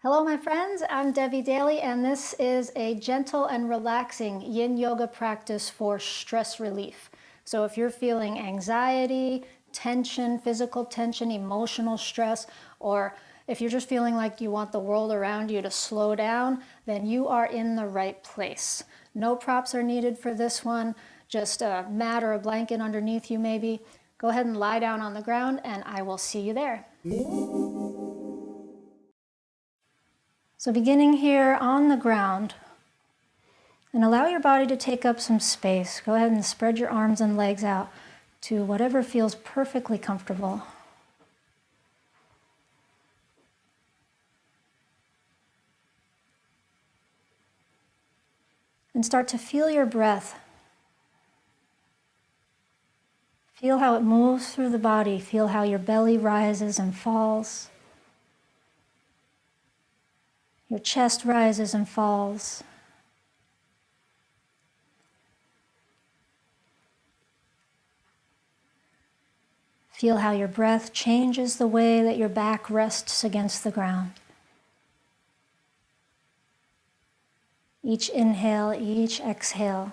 Hello, my friends. I'm Devi Daly, and this is a gentle and relaxing Yin Yoga practice for stress relief. So if you're feeling anxiety, tension, physical tension, emotional stress, or if you're just feeling like you want the world around you to slow down, then you are in the right place. No props are needed for this one, just a mat or a blanket underneath you maybe. Go ahead and lie down on the ground, and I will see you there. So beginning here on the ground, and allow your body to take up some space. Go ahead and spread your arms and legs out to whatever feels perfectly comfortable. And start to feel your breath. Feel how it moves through the body. Feel how your belly rises and falls. Your chest rises and falls. Feel how your breath changes the way that your back rests against the ground. Each inhale, each exhale.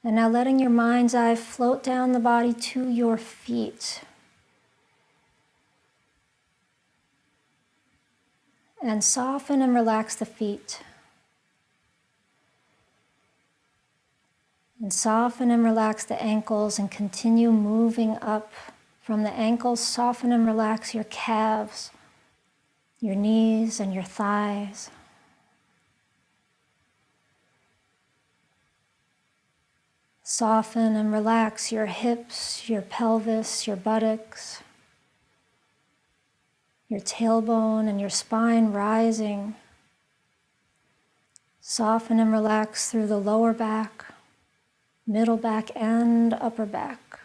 And now letting your mind's eye float down the body to your feet. And soften and relax the feet. And soften and relax the ankles and continue moving up from the ankles. Soften and relax your calves, your knees and your thighs. Soften and relax your hips, your pelvis, your buttocks, your tailbone and your spine rising. Soften and relax through the lower back, middle back, and upper back.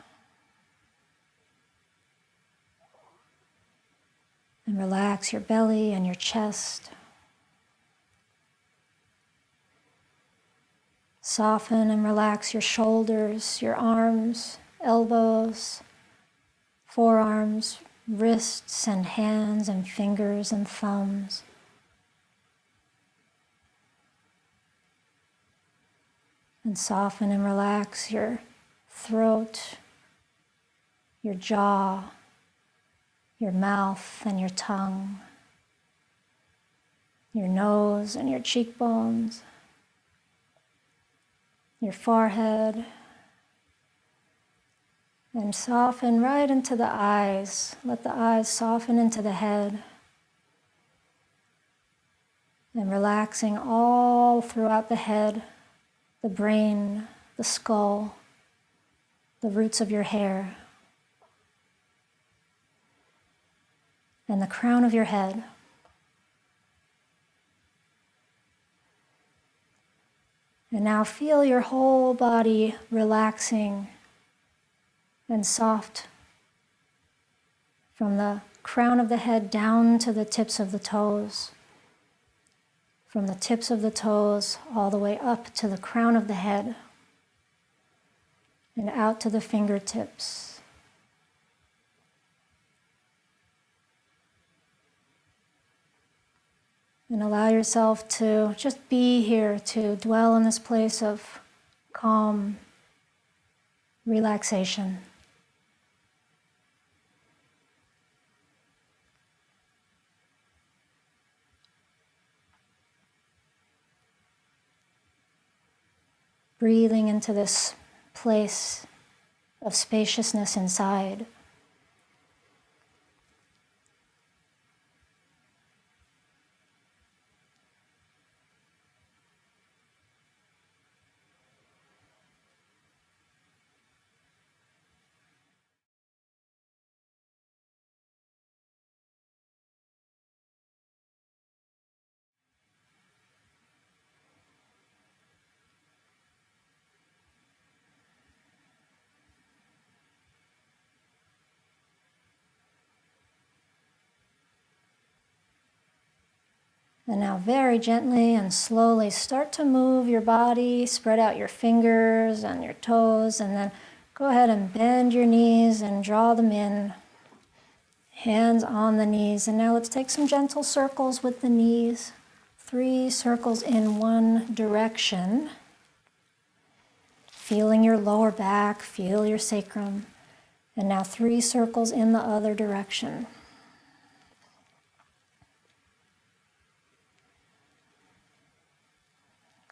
And relax your belly and your chest. Soften and relax your shoulders, your arms, elbows, forearms, wrists and hands and fingers and thumbs. And soften and relax your throat, your jaw, your mouth and your tongue, your nose and your cheekbones, your forehead, and soften right into the eyes. Let the eyes soften into the head. And relaxing all throughout the head, the brain, the skull, the roots of your hair, and the crown of your head. And now feel your whole body relaxing and soft from the crown of the head down to the tips of the toes. From the tips of the toes all the way up to the crown of the head and out to the fingertips. And allow yourself to just be here, to dwell in this place of calm, relaxation. Breathing into this place of spaciousness inside. And now very gently and slowly start to move your body, spread out your fingers and your toes, and then go ahead and bend your knees and draw them in. Hands on the knees. And now let's take some gentle circles with the knees. 3 circles in one direction. Feeling your lower back, feel your sacrum. And now 3 circles in the other direction.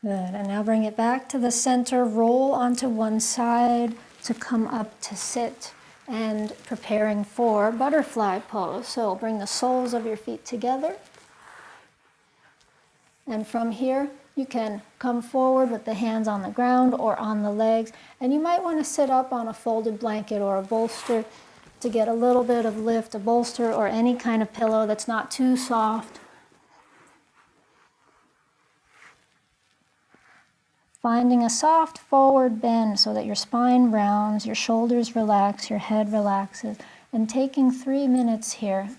Good, and now bring it back to the center, roll onto one side to come up to sit and preparing for butterfly pose. So bring the soles of your feet together. And from here, you can come forward with the hands on the ground or on the legs. And you might want to sit up on a folded blanket or a bolster to get a little bit of lift, a bolster or any kind of pillow that's not too soft. Finding a soft forward bend so that your spine rounds, your shoulders relax, your head relaxes, and taking 3 minutes here.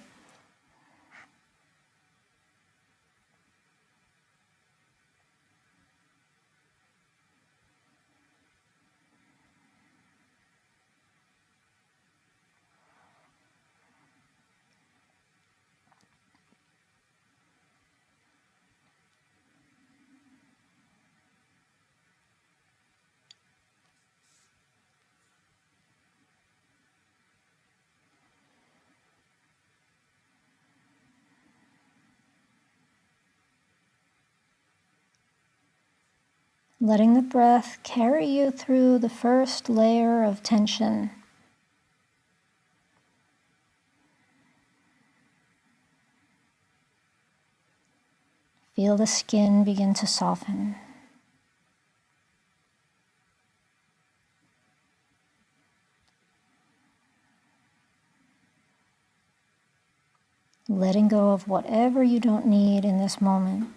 Letting the breath carry you through the first layer of tension. Feel the skin begin to soften. Letting go of whatever you don't need in this moment.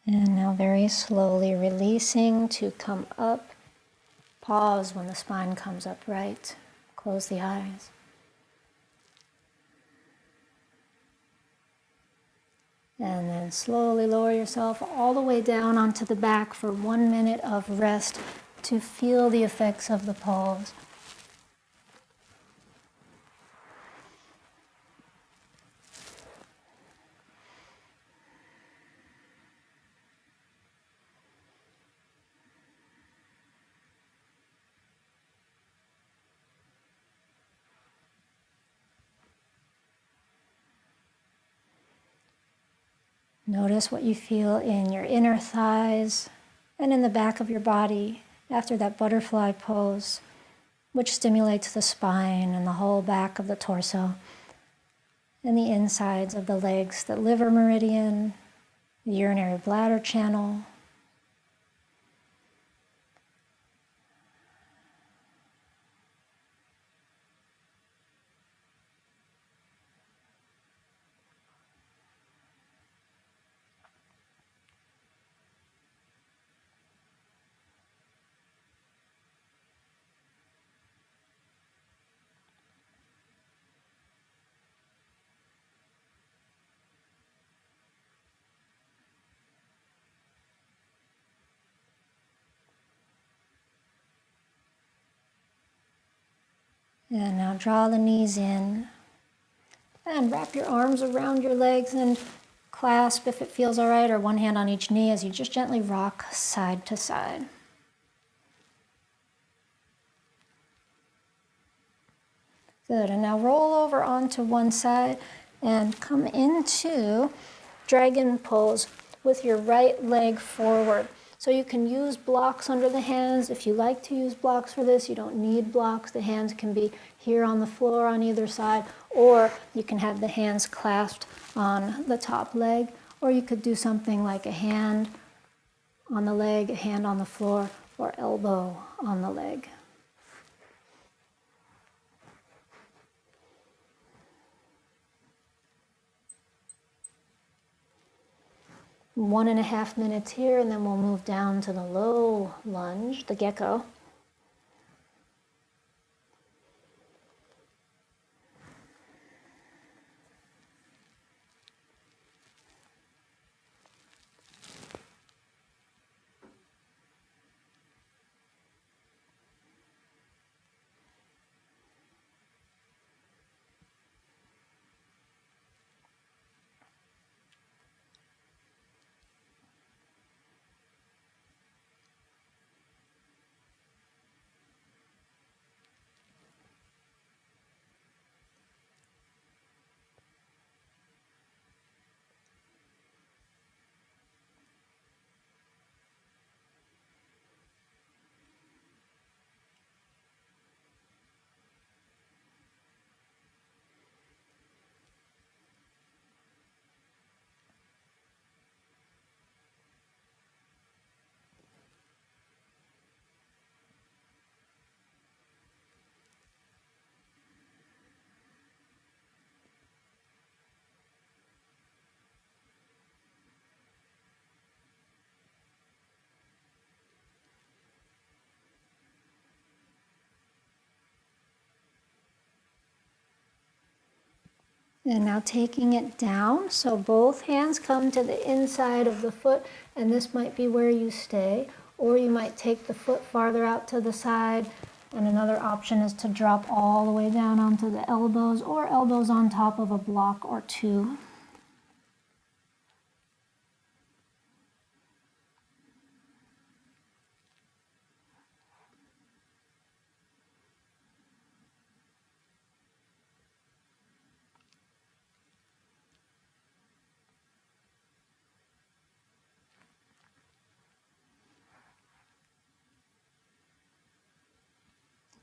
And now very slowly releasing to come up. Pause when the spine comes upright. Close the eyes. And then slowly lower yourself all the way down onto the back for 1 minute of rest to feel the effects of the pose. Notice what you feel in your inner thighs and in the back of your body after that butterfly pose. which stimulates the spine and the whole back of the torso and the insides of the legs, the liver meridian, the urinary bladder channel. And now draw the knees in and wrap your arms around your legs and clasp if it feels all right, or one hand on each knee as you just gently rock side to side. Good, and now roll over onto one side and come into dragon pose with your right leg forward. So you can use blocks under the hands. If you like to use blocks for this, you don't need blocks. The hands can be here on the floor on either side, or you can have the hands clasped on the top leg, or you could do something like a hand on the leg, a hand on the floor, or elbow on the leg. One and a half minutes here, and then we'll move down to the low lunge, the gecko. And now taking it down, so both hands come to the inside of the foot, and this might be where you stay, or you might take the foot farther out to the side, and another option is to drop all the way down onto the elbows, or elbows on top of a block or two.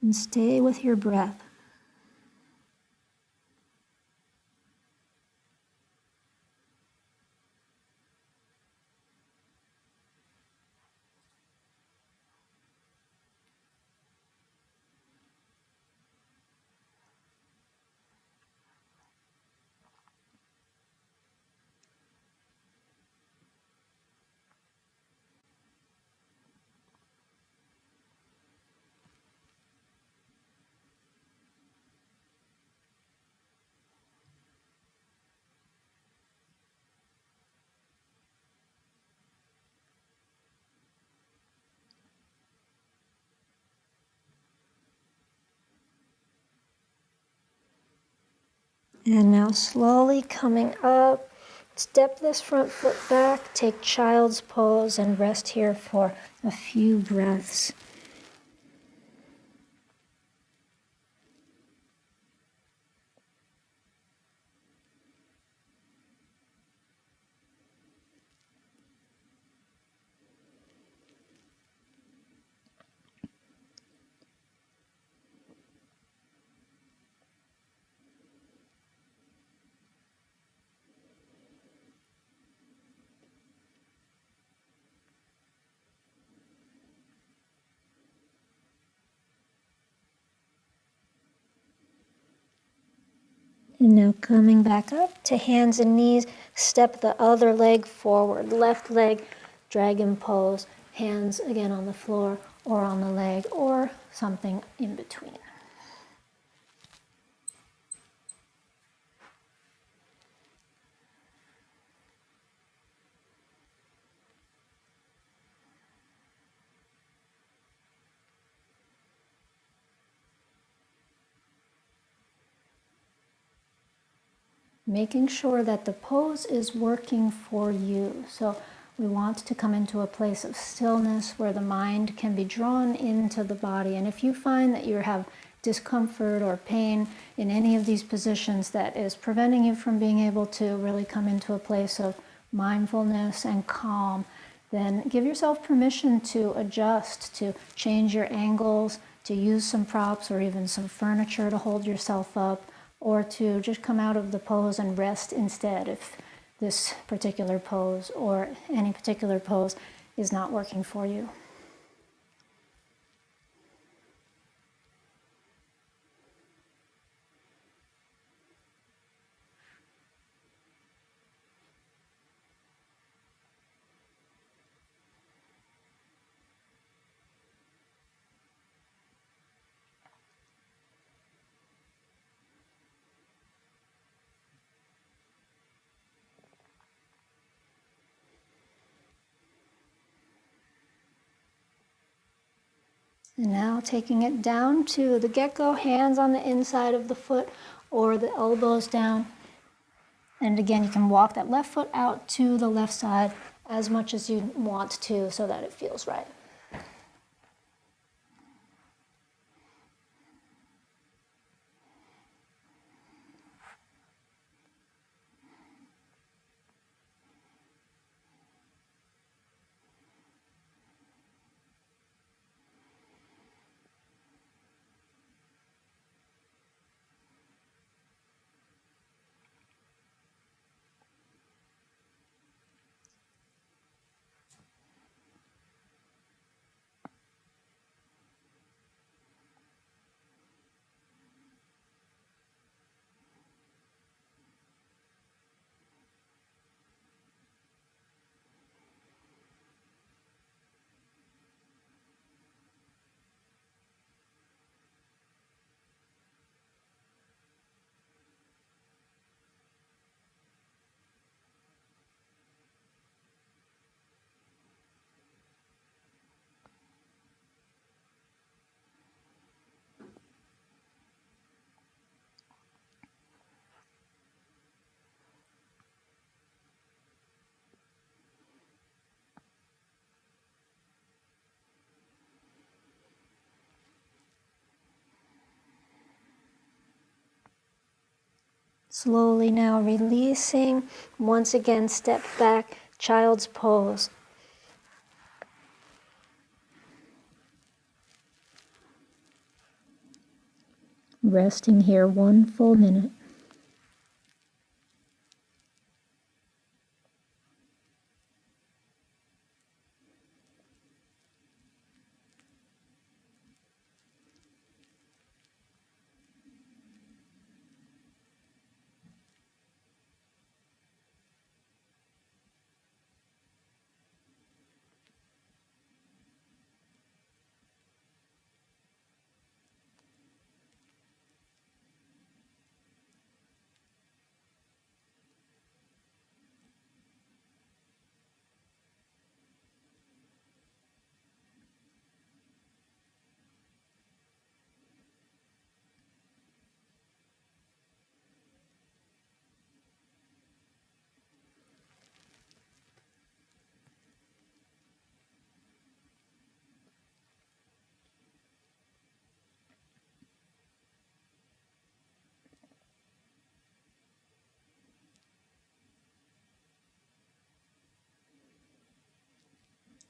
And stay with your breath. And now slowly coming up, step this front foot back, take child's pose, and rest here for a few breaths. And now coming back up to hands and knees, step the other leg forward. Left leg, dragon pose. Hands again on the floor or on the leg or something in between. Making sure that the pose is working for you. So we want to come into a place of stillness where the mind can be drawn into the body. And if you find that you have discomfort or pain in any of these positions that is preventing you from being able to really come into a place of mindfulness and calm, then give yourself permission to adjust, to change your angles, to use some props or even some furniture to hold yourself up, or to just come out of the pose and rest instead if this particular pose or any particular pose is not working for you. And now taking it down to the Gecko, hands on the inside of the foot or the elbows down. And again, you can walk that left foot out to the left side as much as you want to so that it feels right. Slowly now releasing. Once again, step back, child's pose. Resting here 1 full minute.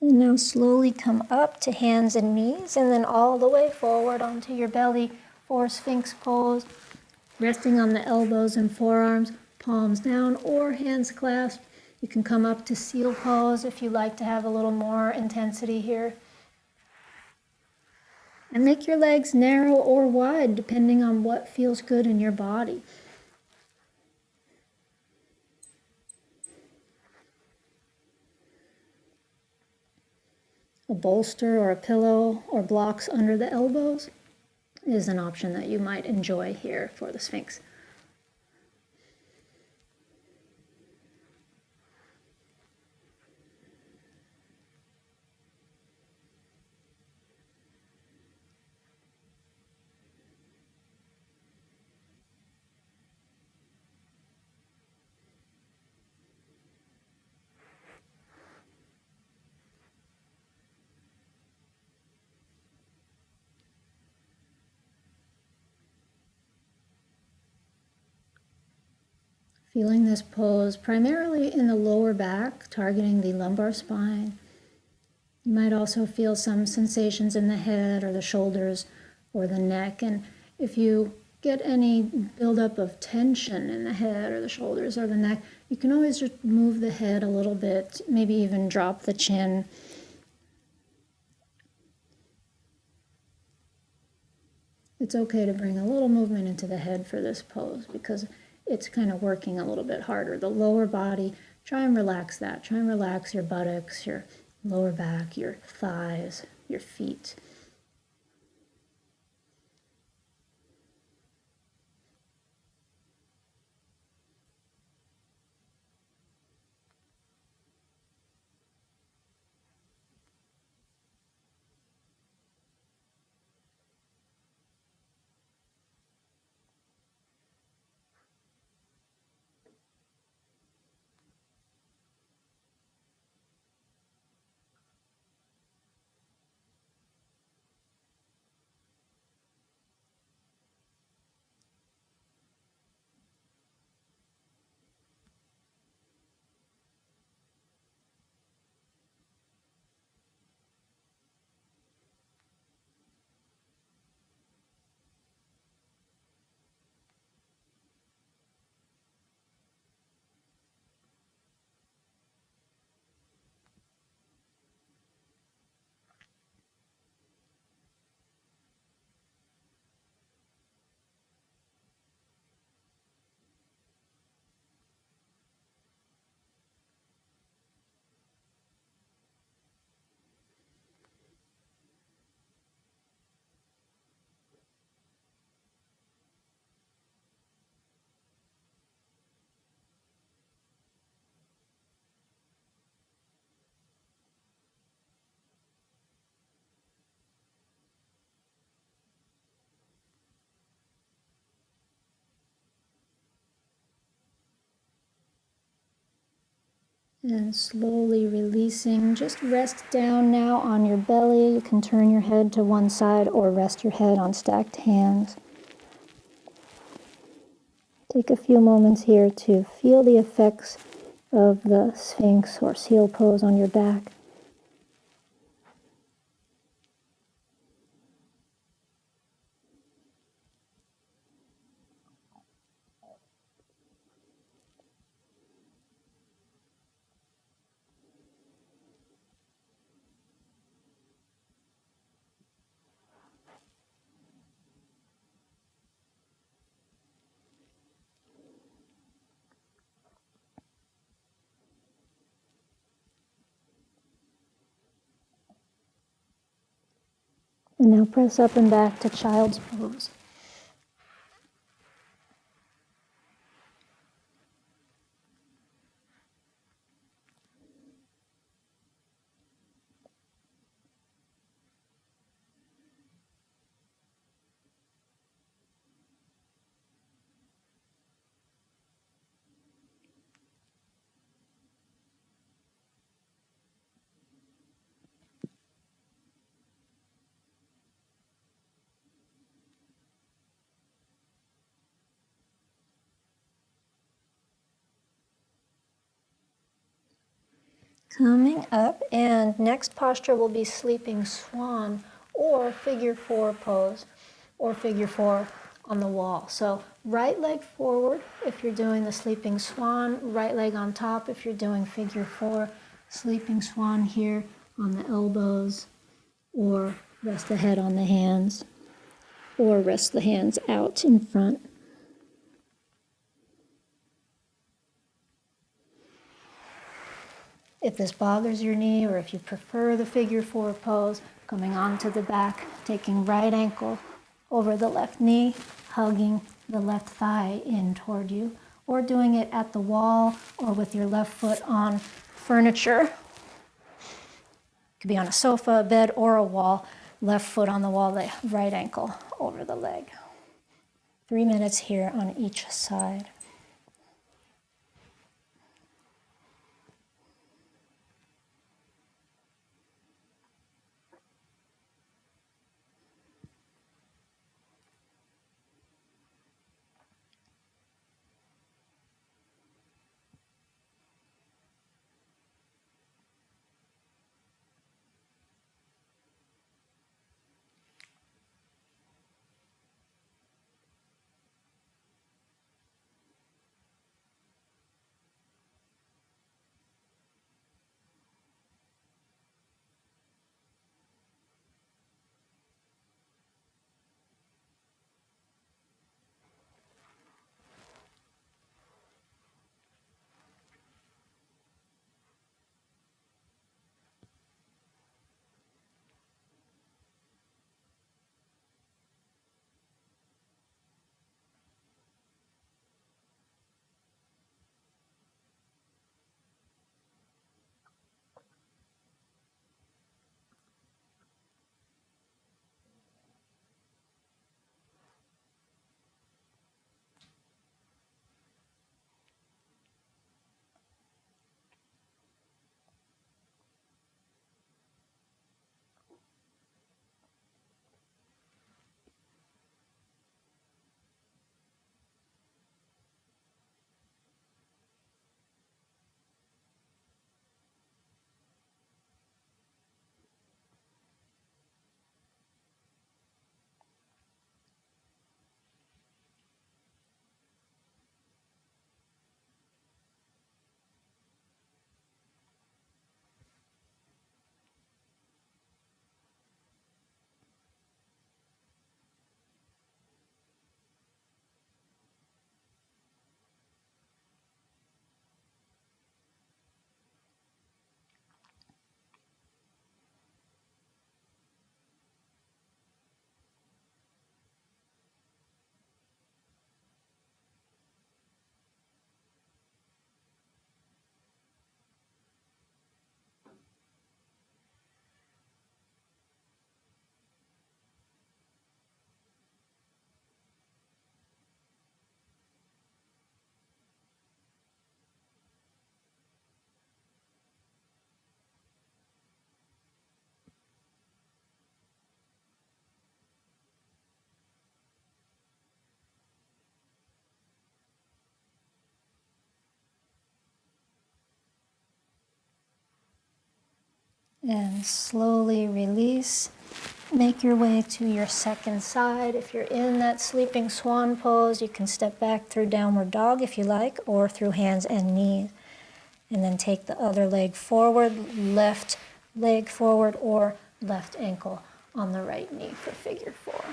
And now slowly come up to hands and knees and then all the way forward onto your belly for Sphinx pose. Resting on the elbows and forearms, palms down or hands clasped. You can come up to seal pose if you like to have a little more intensity here. And make your legs narrow or wide depending on what feels good in your body. a bolster or a pillow or blocks under the elbows is an option that you might enjoy here for the Sphinx. Feeling this pose primarily in the lower back, targeting the lumbar spine. You might also feel some sensations in the head or the shoulders or the neck. And if you get any buildup of tension in the head or the shoulders or the neck, you can always just move the head a little bit, maybe even drop the chin. It's okay to bring a little movement into the head for this pose because it's kind of working a little bit harder. The lower body, try and relax that. Try and relax your buttocks, your lower back, your thighs, your feet. And slowly releasing, just rest down now on your belly. You can turn your head to one side or rest your head on stacked hands. Take a few moments here to feel the effects of the Sphinx or seal pose on your back. And now press up and back to child's pose. Coming up, and next posture will be sleeping swan or figure four pose or figure four on the wall. So right leg forward if you're doing the sleeping swan, right leg on top if you're doing figure four, sleeping swan here on the elbows, or rest the head on the hands, or rest the hands out in front. If this bothers your knee, or if you prefer the figure four pose, coming onto the back, taking right ankle over the left knee, hugging the left thigh in toward you, or doing it at the wall or with your left foot on furniture. It could be on a sofa, a bed, or a wall. Left foot on the wall, the right ankle over the leg. 3 minutes here on each side. And slowly release. Make your way to your second side. If you're in that sleeping swan pose, you can step back through downward dog if you like, or through hands and knees. And then take the other leg forward, left leg forward, or left ankle on the right knee for figure four.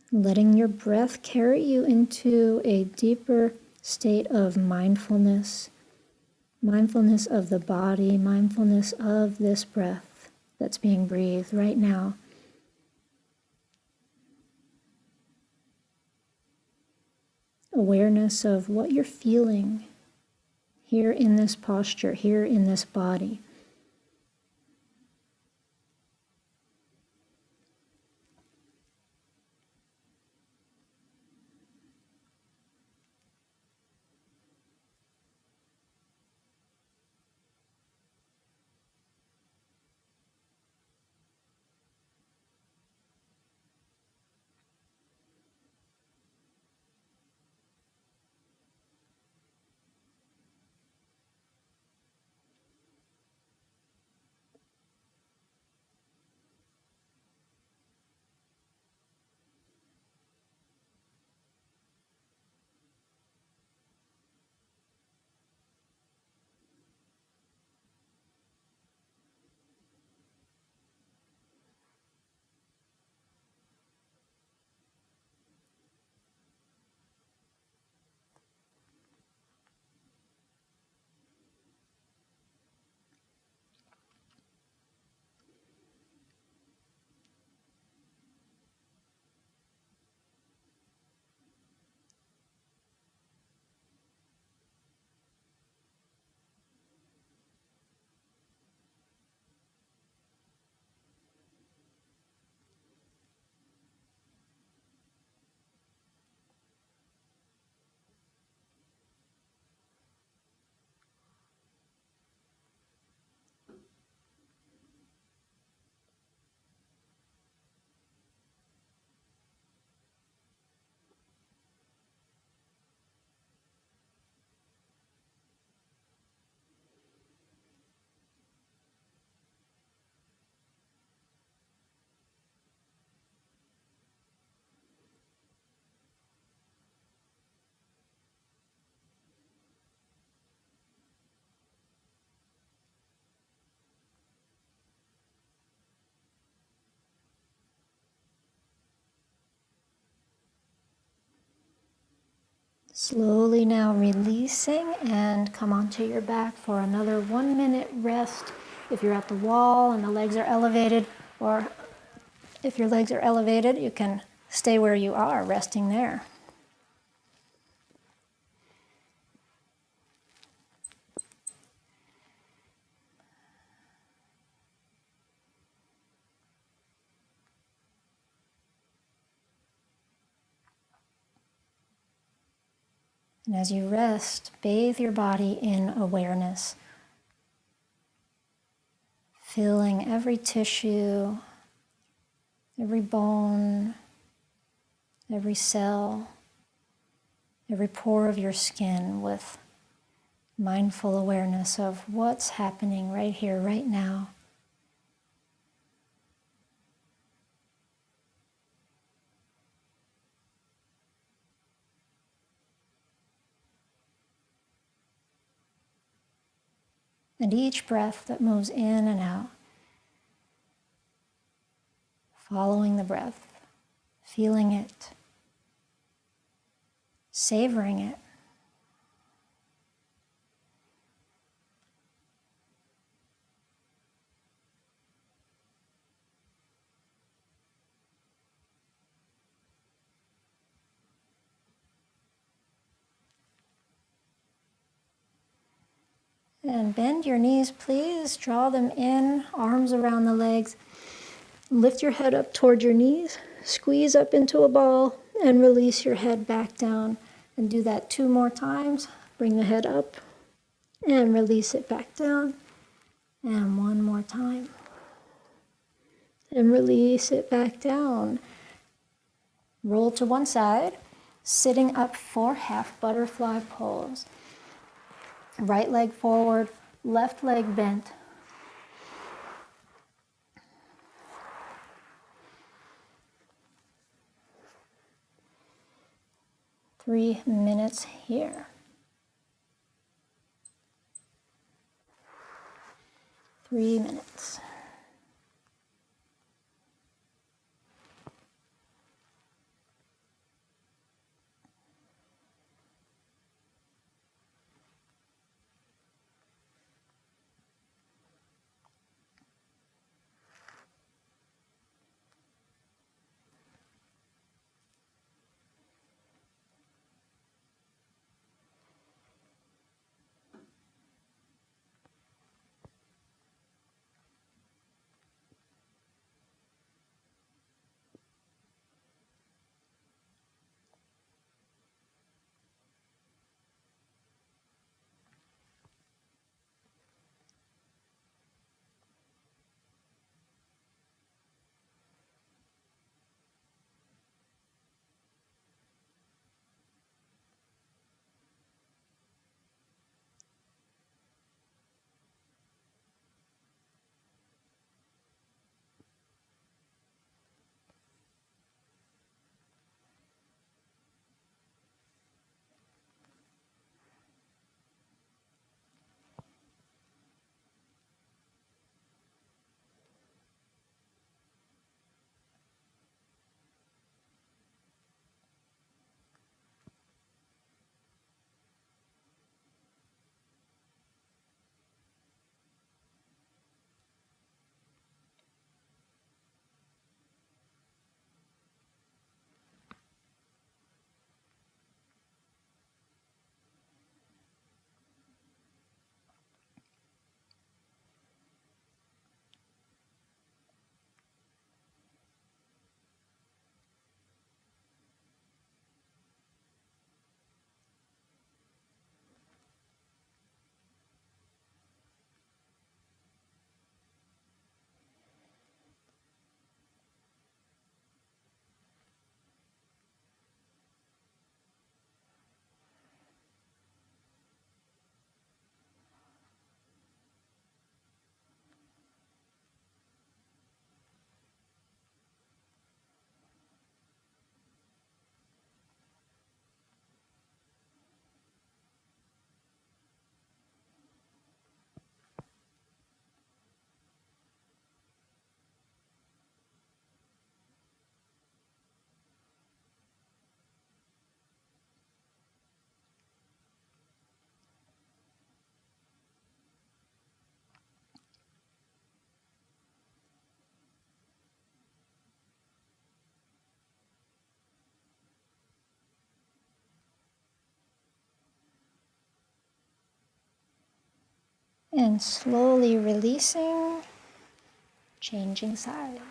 Letting your breath carry you into a deeper state of mindfulness, mindfulness of the body, mindfulness of this breath that's being breathed right now. Awareness of what you're feeling here in this posture, here in this body. Slowly now releasing and come onto your back for another 1 minute rest. If you're at the wall and the legs are elevated, or if your legs are elevated, you can stay where you are, resting there. And as you rest, bathe your body in awareness, feeling every tissue, every bone, every cell, every pore of your skin with mindful awareness of what's happening right here, right now. And each breath that moves in and out, following the breath, feeling it, savoring it. And bend your knees, please. Draw them in, arms around the legs. Lift your head up toward your knees. Squeeze up into a ball and release your head back down. And do that 2 more times. Bring the head up and release it back down. And 1 more time. And release it back down. Roll to one side, sitting up for half butterfly pose. Right leg forward, left leg bent. Three minutes here. 3 minutes. And slowly releasing, changing sides.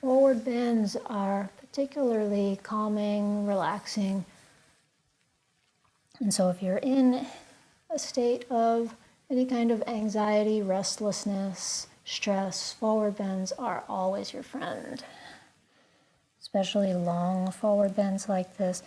Forward bends are particularly calming, relaxing. And so if you're in a state of any kind of anxiety, restlessness, stress, forward bends are always your friend. Especially long forward bends like this.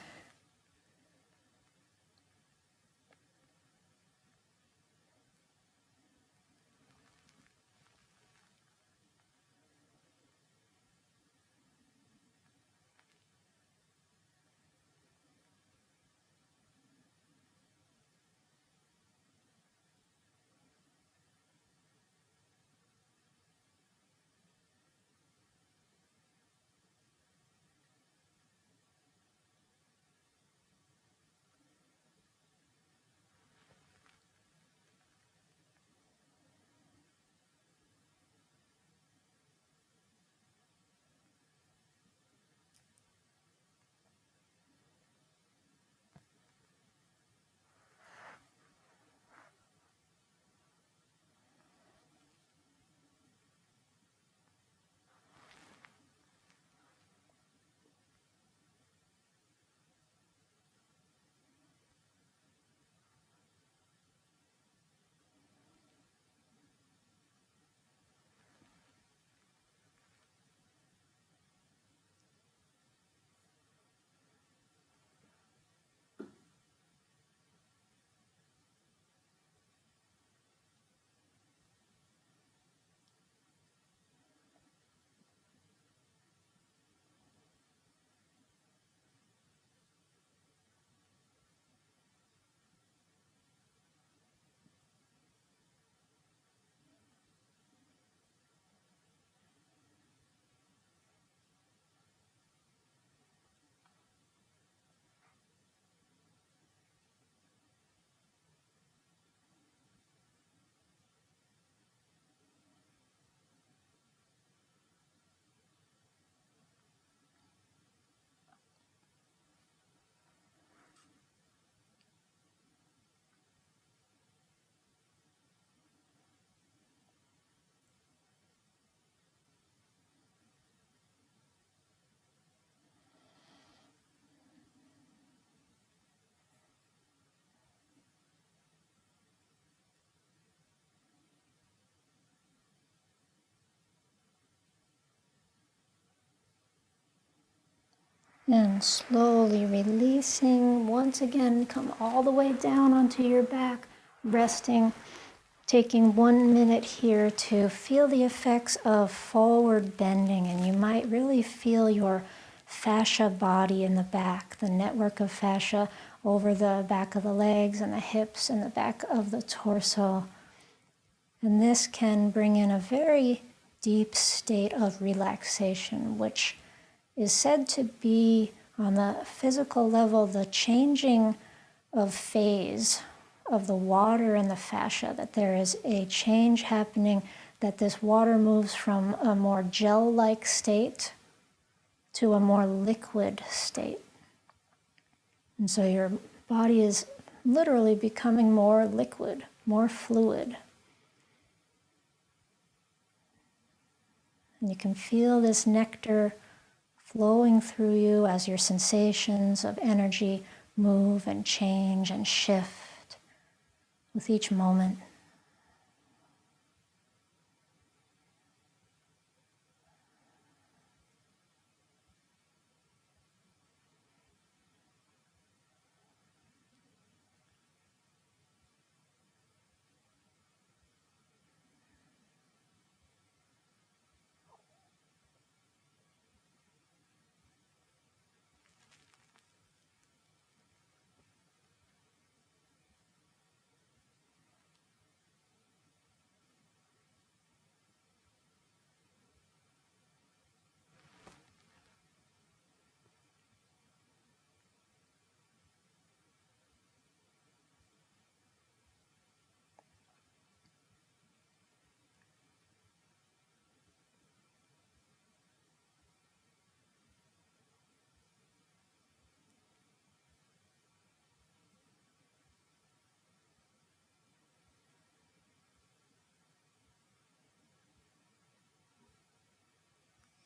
And slowly releasing. Once again, come all the way down onto your back, resting. Taking 1 minute here to feel the effects of forward bending, and you might really feel your fascia body in the back, the network of fascia over the back of the legs and the hips and the back of the torso. And this can bring in a very deep state of relaxation, which is said to be, on the physical level, the changing of phase of the water and the fascia, that there is a change happening, that this water moves from a more gel-like state to a more liquid state. And so your body is literally becoming more liquid, more fluid. And you can feel this nectar flowing through you as your sensations of energy move and change and shift with each moment.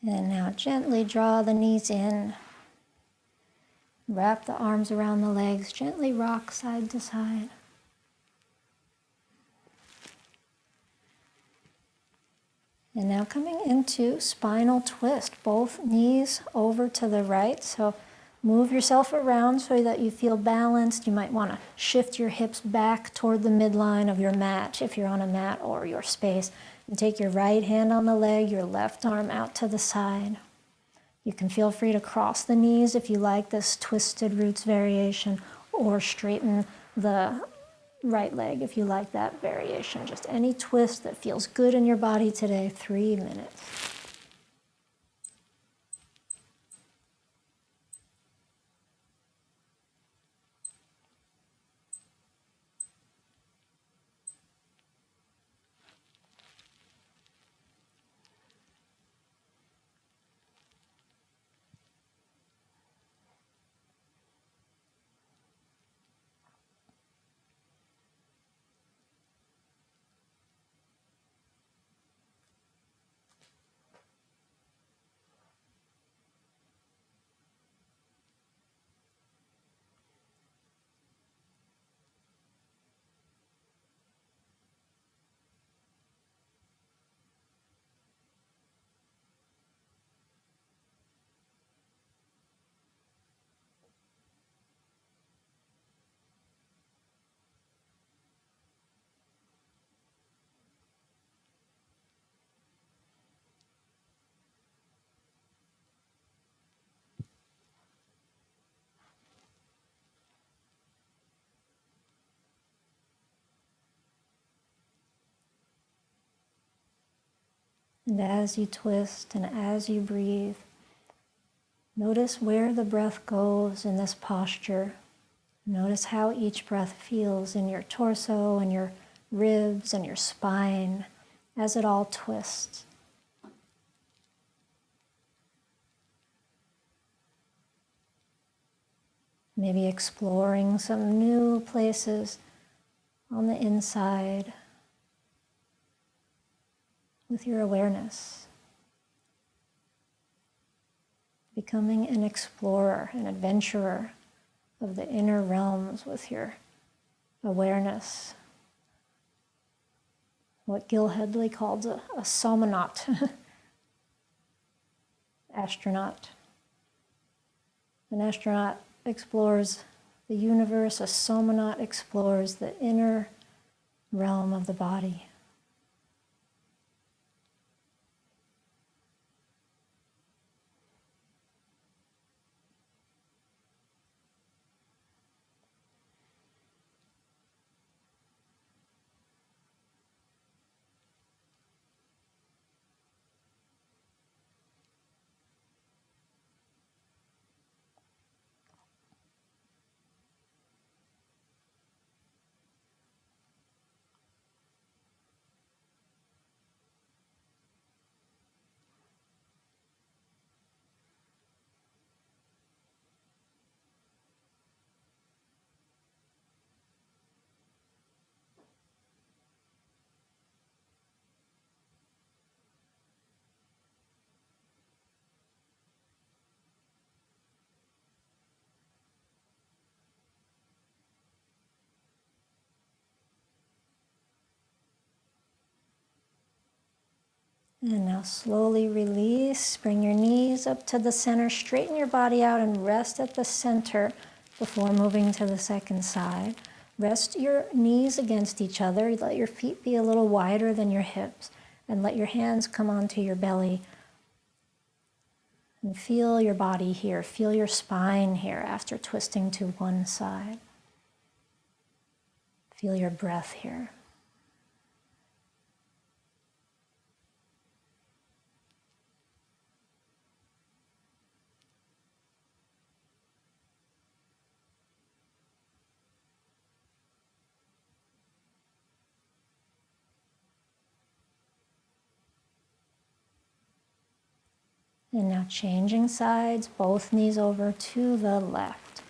And now gently draw the knees in. Wrap the arms around the legs. Gently rock side to side. And now coming into spinal twist. Both knees over to the right. So move yourself around so that you feel balanced. You might want to shift your hips back toward the midline of your mat if you're on a mat or your space. And take your right hand on the leg, your left arm out to the side. You can feel free to cross the knees if you like this twisted roots variation, or straighten the right leg if you like that variation. Just any twist that feels good in your body today. 3 minutes. And as you twist and as you breathe, notice where the breath goes in this posture. Notice how each breath feels in your torso and your ribs and your spine as it all twists. Maybe exploring some new places on the inside with your awareness. Becoming an explorer, an adventurer of the inner realms with your awareness. What Gil Hedley called a somnaut, astronaut. An astronaut explores the universe, a somnaut explores the inner realm of the body. And now slowly release. Bring your knees up to the center. Straighten your body out and rest at the center before moving to the second side. Rest your knees against each other. Let your feet be a little wider than your hips. And let your hands come onto your belly. And feel your body here. Feel your spine here after twisting to one side. Feel your breath here. And now changing sides, both knees over to the left.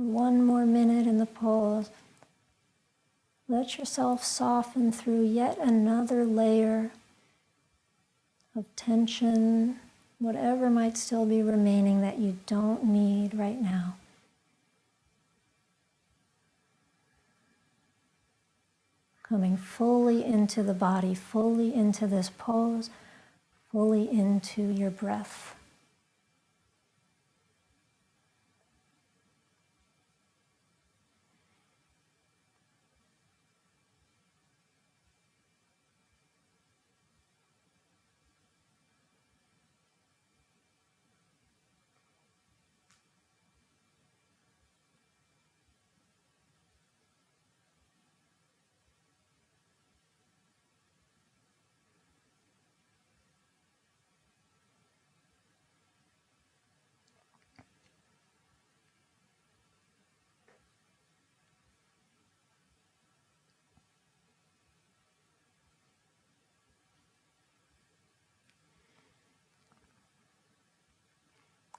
One more minute in the pose. Let yourself soften through yet another layer of tension, whatever might still be remaining that you don't need right now. Coming fully into the body, fully into this pose, fully into your breath.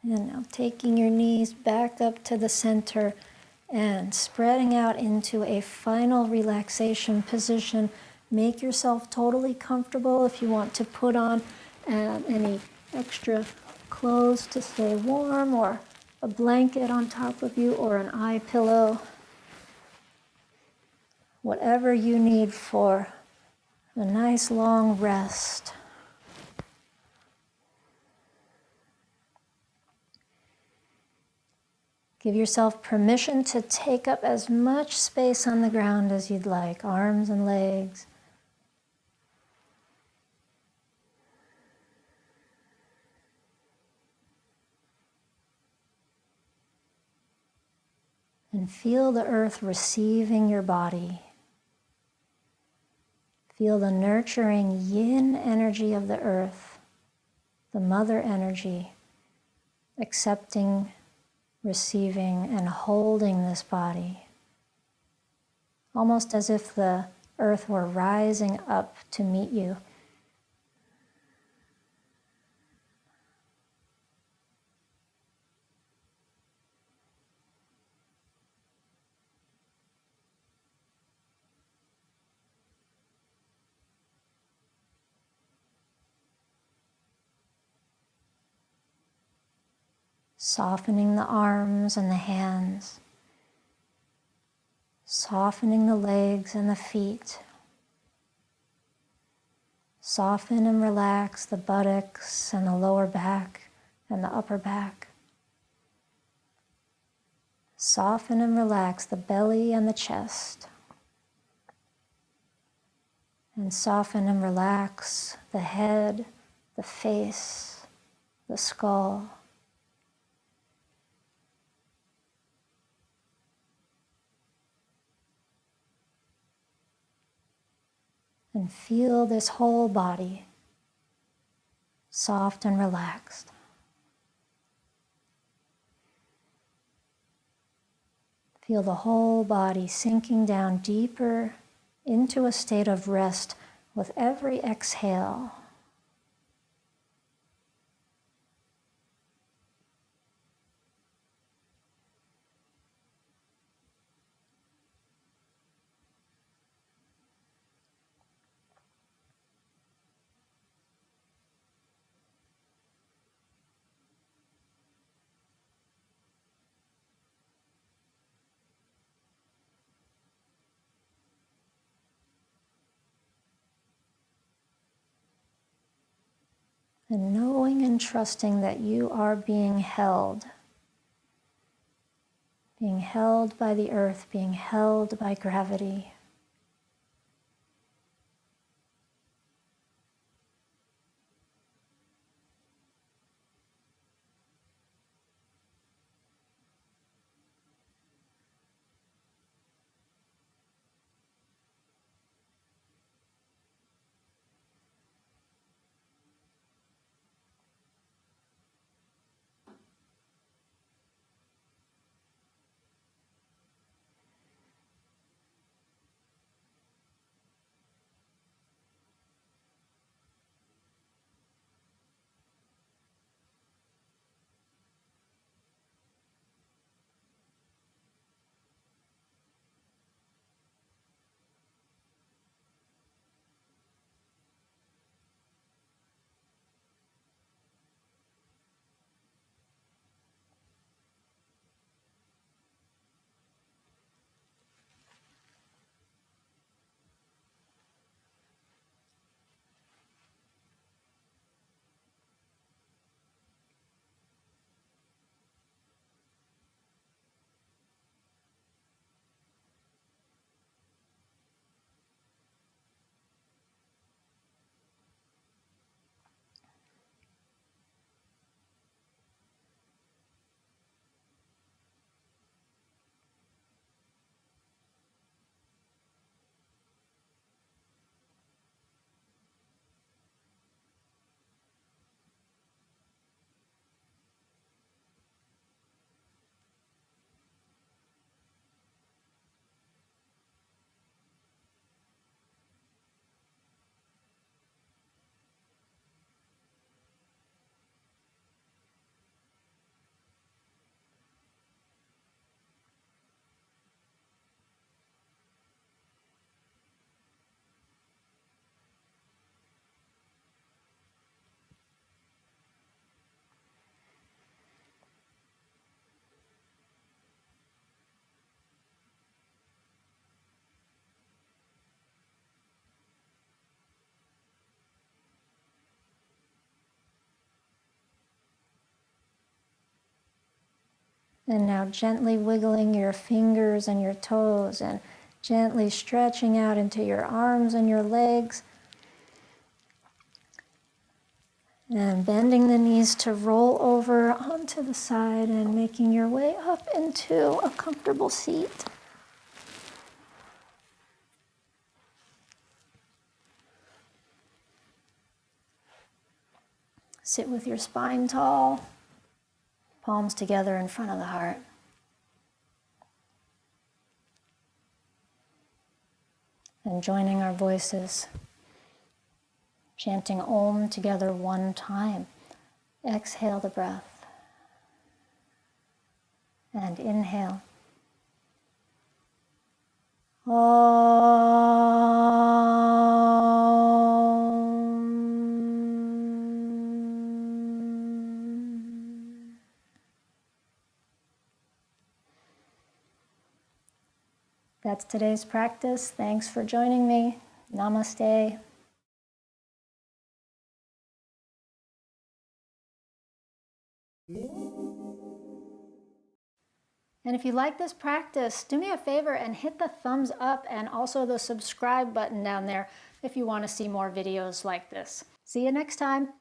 And now taking your knees back up to the center and spreading out into a final relaxation position. Make yourself totally comfortable. If you want to put on any extra clothes to stay warm, or a blanket on top of you, or an eye pillow, whatever you need for a nice long rest. Give yourself permission to take up as much space on the ground as you'd like, arms and legs. And feel the earth receiving your body. Feel the nurturing yin energy of the earth, the mother energy, accepting, receiving, and holding this body. Almost as if the earth were rising up to meet you. Softening the arms and the hands. Softening the legs and the feet. Soften and relax the buttocks and the lower back and the upper back. Soften and relax the belly and the chest. And soften and relax the head, the face, the skull. And feel this whole body soft and relaxed. Feel the whole body sinking down deeper into a state of rest with every exhale. And knowing and trusting that you are being held by the earth, being held by gravity. And now gently wiggling your fingers and your toes and gently stretching out into your arms and your legs. And bending the knees to roll over onto the side and making your way up into a comfortable seat. Sit with your spine tall, palms together in front of the heart. And joining our voices, chanting Om together one time. Exhale the breath. And inhale. Om. That's today's practice. Thanks for joining me. Namaste. And if you like this practice, do me a favor and hit the thumbs up and also the subscribe button down there if you want to see more videos like this. See you next time.